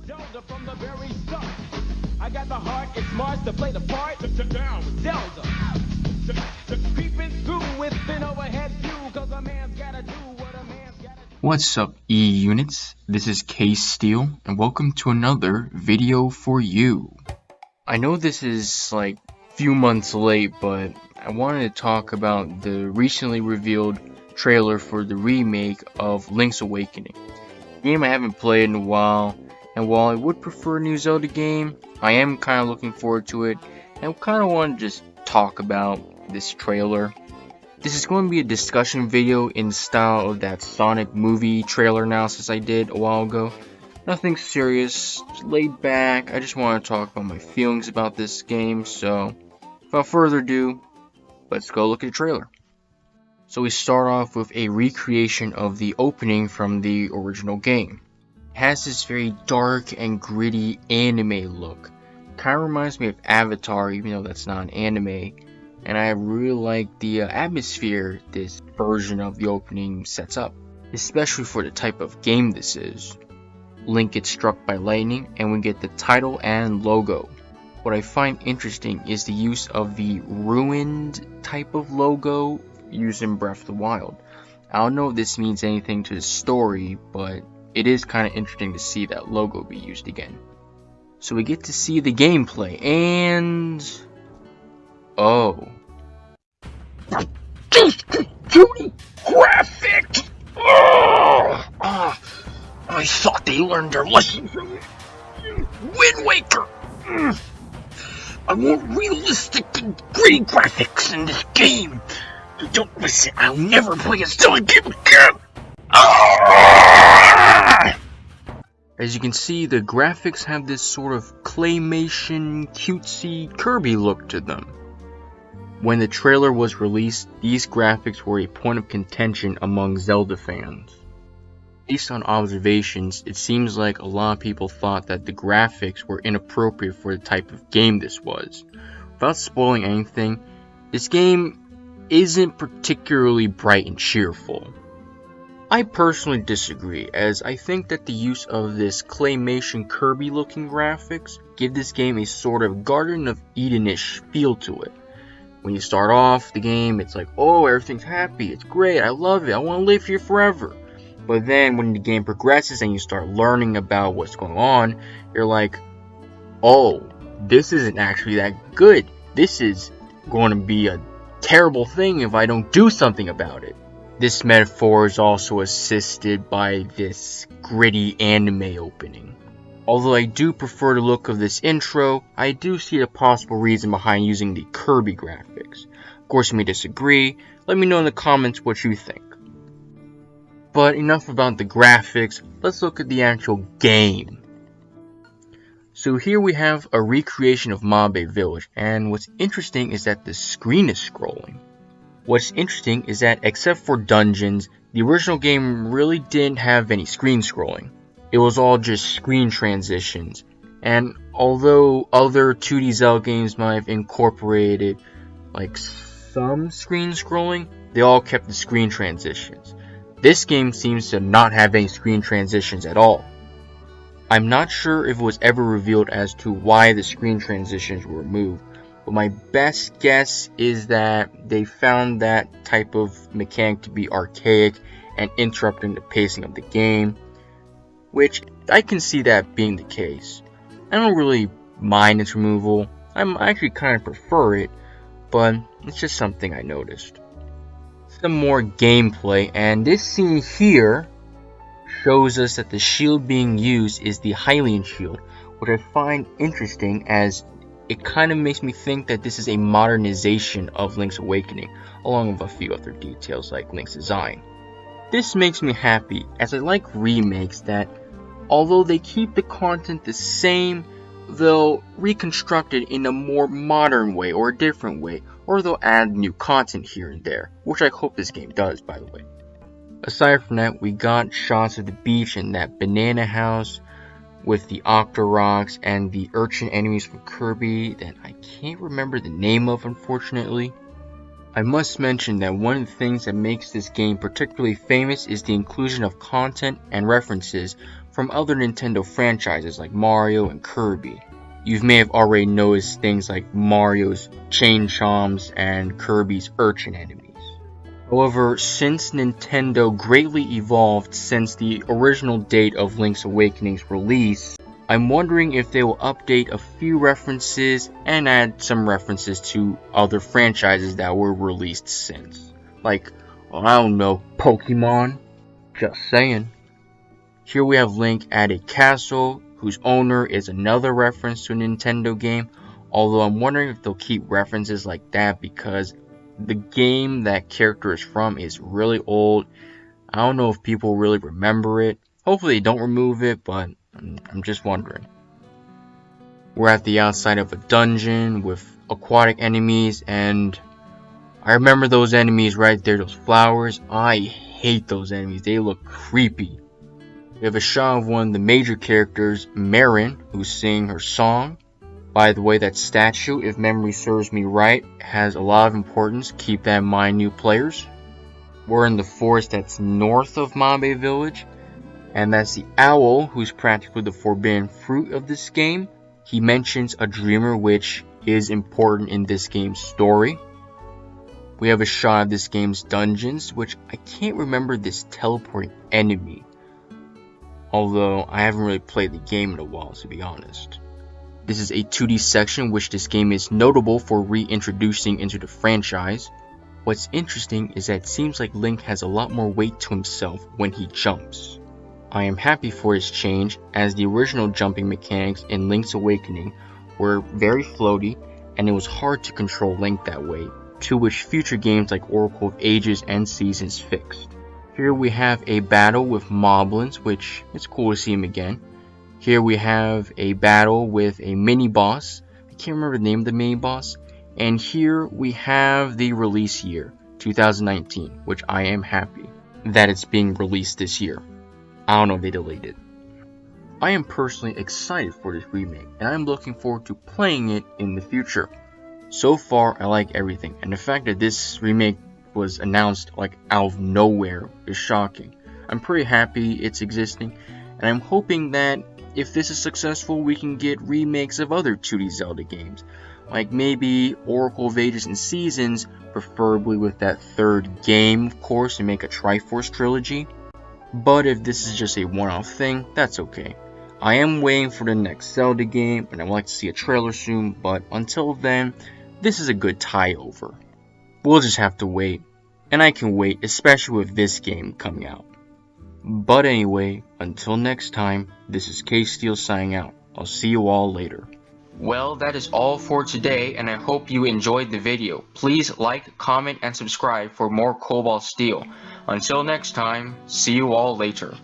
Zelda from the very start. I got the heart, it's Mars to play the part. Down with Zelda. Creeping through with an overhead view, cause a man's gotta do what a man's gotta do. What's up, E-Units? This is Case Steel, and welcome to another video for you. I know this is like a few months late, but I wanted to talk about the recently revealed trailer for the remake of Link's Awakening. A game I haven't played in a while, and while I would prefer a new Zelda game, I am kind of looking forward to it, and I kind of want to just talk about this trailer. This is going to be a discussion video in the style of that Sonic movie trailer analysis I did a while ago. Nothing serious, just laid back. I just want to talk about my feelings about this game, so without further ado, let's go look at the trailer. So we start off with a recreation of the opening from the original game. It has this very dark and gritty anime look. Kind of reminds me of Avatar, even though that's not an anime. And I really like the atmosphere this version of the opening sets up, especially for the type of game this is. Link gets struck by lightning, and we get the title and logo. What I find interesting is the use of the ruined type of logo used in Breath of the Wild. I don't know if this means anything to the story, but it is kind of interesting to see that logo be used again. So we get to see the gameplay, and oh. Judy graphics! I thought they learned their lesson from Wind Waker! I want realistic and gritty graphics in this game. Don't listen, I'll never play a silly game again! As you can see, the graphics have this sort of claymation, cutesy Kirby look to them. When the trailer was released, these graphics were a point of contention among Zelda fans. Based on observations, it seems like a lot of people thought that the graphics were inappropriate for the type of game this was. Without spoiling anything, this game isn't particularly bright and cheerful. I personally disagree, as I think that the use of this claymation Kirby looking graphics give this game a sort of Garden of Eden-ish feel to it. When you start off the game, it's like, oh, everything's happy, it's great, I love it, I want to live here forever. But then when the game progresses and you start learning about what's going on, you're like, oh, this isn't actually that good. This is going to be a terrible thing if I don't do something about it. This metaphor is also assisted by this gritty anime opening. Although I do prefer the look of this intro, I do see a possible reason behind using the Kirby graphics. Of course, you may disagree. Let me know in the comments what you think. But enough about the graphics, let's look at the actual game. So here we have a recreation of Mabe Village, and what's interesting is that the screen is scrolling. What's interesting is that except for dungeons, the original game really didn't have any screen scrolling. It was all just screen transitions, and although other 2D Zelda games might have incorporated like some screen scrolling, they all kept the screen transitions. This game seems to not have any screen transitions at all. I'm not sure if it was ever revealed as to why the screen transitions were removed, but my best guess is that they found that type of mechanic to be archaic and interrupting the pacing of the game, which I can see that being the case. I don't really mind its removal, I actually kind of prefer it, but it's just something I noticed. Some more gameplay, and this scene here shows us that the shield being used is the Hylian shield, which I find interesting as it kind of makes me think that this is a modernization of Link's Awakening, along with a few other details like Link's design. This makes me happy, as I like remakes that, although they keep the content the same, they'll reconstruct it in a more modern way or a different way, or they'll add new content here and there, which I hope this game does, by the way. Aside from that, we got shots of the beach and that banana house with the Octoroks and the urchin enemies from Kirby that I can't remember the name of, unfortunately. I must mention that one of the things that makes this game particularly famous is the inclusion of content and references from other Nintendo franchises like Mario and Kirby. You may have already noticed things like Mario's Chain Choms and Kirby's Urchin enemies. However, since Nintendo greatly evolved since the original date of Link's Awakening's release, I'm wondering if they will update a few references and add some references to other franchises that were released since. Like, well, I don't know, Pokemon? Just saying. Here we have Link at a castle whose owner is another reference to a Nintendo game, although I'm wondering if they'll keep references like that because the game that character is from is really old. I don't know if people really remember it. Hopefully they don't remove it, but I'm just wondering. We're at the outside of a dungeon with aquatic enemies, and I remember those enemies right there, those flowers. I hate those enemies, they look creepy. We have a shot of one of the major characters, Marin, who's singing her song. By the way, that statue, if memory serves me right, has a lot of importance. Keep that in mind, new players. We're in the forest that's north of Mabe Village, and that's the owl who's practically the forbidden fruit of this game. He mentions a dreamer, which is important in this game's story. We have a shot of this game's dungeons, which I can't remember this teleporting enemy, although I haven't really played the game in a while, to be honest. This is a 2D section which this game is notable for reintroducing into the franchise. What's interesting is that it seems like Link has a lot more weight to himself when he jumps. I am happy for his change, as the original jumping mechanics in Link's Awakening were very floaty and it was hard to control Link that way, to which future games like Oracle of Ages and Seasons fixed. Here we have a battle with Moblins, which it's cool to see him again. Here we have a battle with a mini-boss. I can't remember the name of the mini-boss. And here we have the release year, 2019, which I am happy that it's being released this year. I don't know if they delayed it. I am personally excited for this remake, and I'm looking forward to playing it in the future. So far, I like everything, and the fact that this remake was announced like out of nowhere is shocking. I'm pretty happy it's existing, and I'm hoping that if this is successful, we can get remakes of other 2D Zelda games, like maybe Oracle of Ages and Seasons, preferably with that third game, of course, and make a Triforce trilogy. But if this is just a one-off thing, that's okay. I am waiting for the next Zelda game, and I'd like to see a trailer soon, but until then, this is a good tie-over. We'll just have to wait, and I can wait, especially with this game coming out. But anyway, until next time, this is K-Steel signing out. I'll see you all later. Well, that is all for today, and I hope you enjoyed the video. Please like, comment, and subscribe for more Kobalt Steel. Until next time, see you all later.